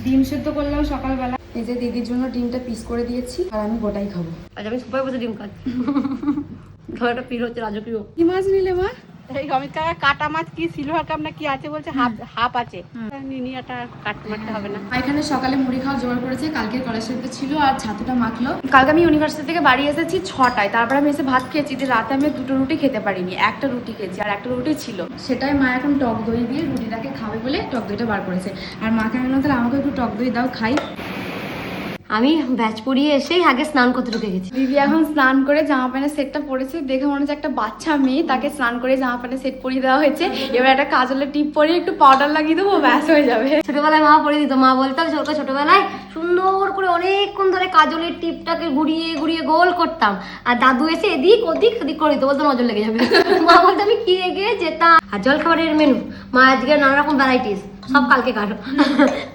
ডিম সেদ্ধ করলাম সকালবেলা। এই যে দিদির জন্য ডিমটা পিস করে দিয়েছি আর আমি গোটাই খাবো। আজ আমি সুপার বসে ডিম খাচ্ছি। ঘরটা পিল হচ্ছে রাজকীয়। কি মাছ নিলে মা? এই অমিত কাকা কাটা মাছ কি সিলভার কাপ না কি আছে বলছে, হাফ আছে, নিনিয়াটা কাটতে মারতে হবে না। এখানে সকালে মুড়ি খাওয়া জোগাড় করেছে, কালকের কলেজে ছিল আর ছাতুটা মাখলো। কালকে আমি ইউনিভার্সিটি থেকে বাড়ি এসেছি 6টায়, তারপর আমি এসে ভাত খেয়েছি। যে রাতে আমি 2টো রুটি খেতে পারিনি, একটা রুটি খেয়েছি আর একটা রুটি ছিল, সেটাই মা এখন টক দই দিয়ে রুটিটাকে খাবে বলে টক দইটা বার করেছে। আর মাকে আমি বললাম তাহলে আমাকে একটু টক দই দাও, খাই। আমি ব্যাচ পড়িয়ে এসেই আগে স্নান করতে ঢুকে গেছি। দিদি এখন স্নান করে জামা প্যান্টের সেটটা পরেছে, দেখে মনে হচ্ছে একটা বাচ্চা মেয়ে, তাকে স্নান করে জামা প্যান্টের সেট পরিয়ে দেওয়া হয়েছে। এবার একটা কাজলের টিপ পরিয়ে একটু পাউডার লাগিয়ে দেবো, ব্যাস হয়ে যাবে। ছোটবেলায় মা পরিয়ে দিত, মা বলতাম ছোটবেলায় সুন্দর করে অনেকক্ষণ ধরে কাজলের টিপটাকে ঘুরিয়ে ঘুরিয়ে গোল করতাম, আর দাদু এসে এদিক ওদিক ওদিক করে দিত, বলতো নজর লেগে যাবে। মা বলতো আমি কি এগিয়ে যেতাম। আর জলখাবারের মেনু মা আজকে নানা রকম ভ্যারাইটিস, সব কালকে কাটো।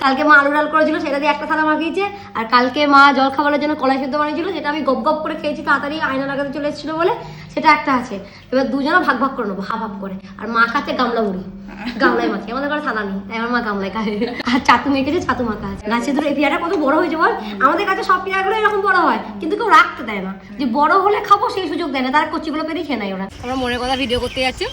কালকে মা আলু ডাল করেছিল, সেটা দিয়ে একটা থালা মাখিয়েছে। আর কালকে মা জল খাবারের জন্য কলাই সেদ্ধ বানিয়েছিল, সেটা আমি গপ গপ করে খেয়েছি, তাড়াতাড়ি আয়না লাগাতে চলে এসেছিল বলে, সেটা একটা আছে। এবার দুজনে ভাগ ভাগ করে নেবো, হাফ হাফ করে। আর মা খাচ্ছে গামলা মুড়ি, গামলায় মাছি, আমাদের ঘরে থালা নেই, তাই আমার মা গামলায় খায়। আর ছাতু মেখেছে, ছাতু মাখা আছে। গাছে ধরে এই পেয়ারা কত বড় হয়েছে বল। আমাদের কাছে সব পেয়ারাগুলো এরকম বড় হয়, কিন্তু কেউ রাখতে দেয় না, যে বড় হলে খাবো সেই সুযোগ দেয় না, তারা কচিগুলো পেরেই খেয়ে নেয় ওরা। আমরা মনের কথা ভিডিও করতে যাচ্ছি,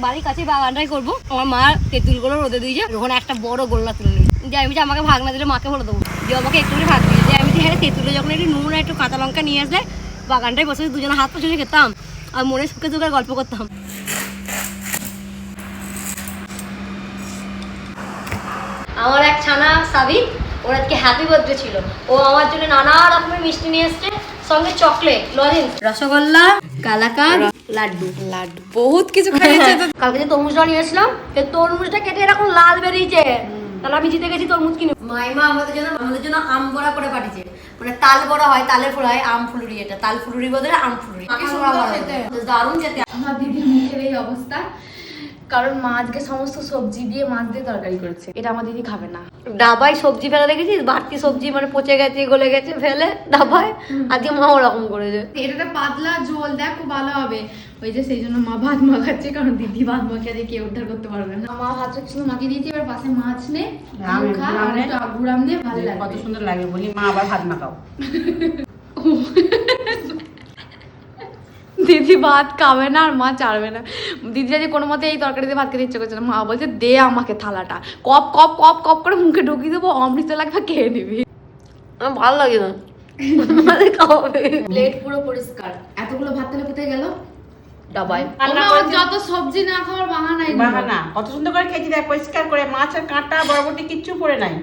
বাড়ির কাছে বাগানটাই করবো। আমার মা তেঁতুলগুলো রোদে দিয়েছে, ওখানে একটা বড় গোল্লা তুলে নিই, যে আমি যে আমাকে ভাগ না দিলে মাকে বলে দেবো যে আমাকে একটু করে ভাগ দিয়ে, যে আমি যে হ্যাঁ তেঁতুলে যখন একটু নুন একটু কাঁচা লঙ্কা নিয়ে আসলে বাগানটাই বসে দুজনে হাত পছনে খেতাম আর মনে সুখে সুখে গল্প করতাম। আমার এক ছানা সাবিক, ওর আজকে হ্যাপি বার্থডে ছিল। ও আমার জন্য নানা রকমের মিষ্টি নিয়ে এসছে, সঙ্গে চকলেট, লজেন্স, রসগোল্লা, কালাকাঁদ, লাড্ডু বহুত কিছু খাইয়েছে তো। কালকে যে তরমুজটা নিয়ে এসলাম, সেই তরমুজটা কেটে এরকম লাল বেরিয়েছে, তাহলে আমি জিতে গেছি তরমুজ কিনে। মাইমা আমাদের জন্য আম বড়া করে পাঠিয়েছে, মানে তাল বড়া হয়, তালের ফুল হয়, আম ফুলুরি, এটা তাল ফুলুরি বদলে আম ফুলুরি, দারুণ খেতে। আমার দিদির মুখের এই অবস্থা, কারণ মা আজকে সমস্ত সবজি দিয়ে মাছ দিয়ে তরকারি করেছে, এটা আমার দিদি খাবে না। ডাবায় সবজি ফেলে দেখেছিস, বাড়তি সবজি মানে পচে গেছে গলে গেছে ফেলে ডাবায়, আজকে মা ওরকম করেছে। এটা পাতলা ঝোল দেখ খুব ভালো হবে, ওই যে সেই জন্য মা ভাত মাখাচ্ছে, কারণ দিদি ভাত মাখিয়ে দিয়ে কেউ উদ্ধার করতে পারবে না। মা ভাতটা কিছু মাখিয়ে দিয়েছি, এবার পাশে মাছ নে, আলু খা আর একটু গুড়াম নে, ভালো লাগবে। কত সুন্দর লাগে বলি, মা আবার ভাত মাখাও। দিদি ভাত খাবে না আর মা চাড়বে না। দিদি যদি কোনো মতে এই তরকারি দিয়ে ভাত খেতে ইচ্ছে করছে না, মা বলছে দে আমাকে থালাটা, কপ কপ কপ কপ করে মুখে ঢুকিয়ে দেবো, অমৃত লাগবে খেয়ে নিবি। আমার ভালো লাগে না। প্লেট পুরো পরিষ্কার, এতগুলো ভাত তাহলে কোথায় গেল? ডাবায় যত সবজি না খাওয়ার বাহানা, বাহানা কত সুন্দর করে খেয়েছি দেখ, পরিষ্কার করে, মাছের কাঁটা বরবটি কিচ্ছু পড়ে নাই।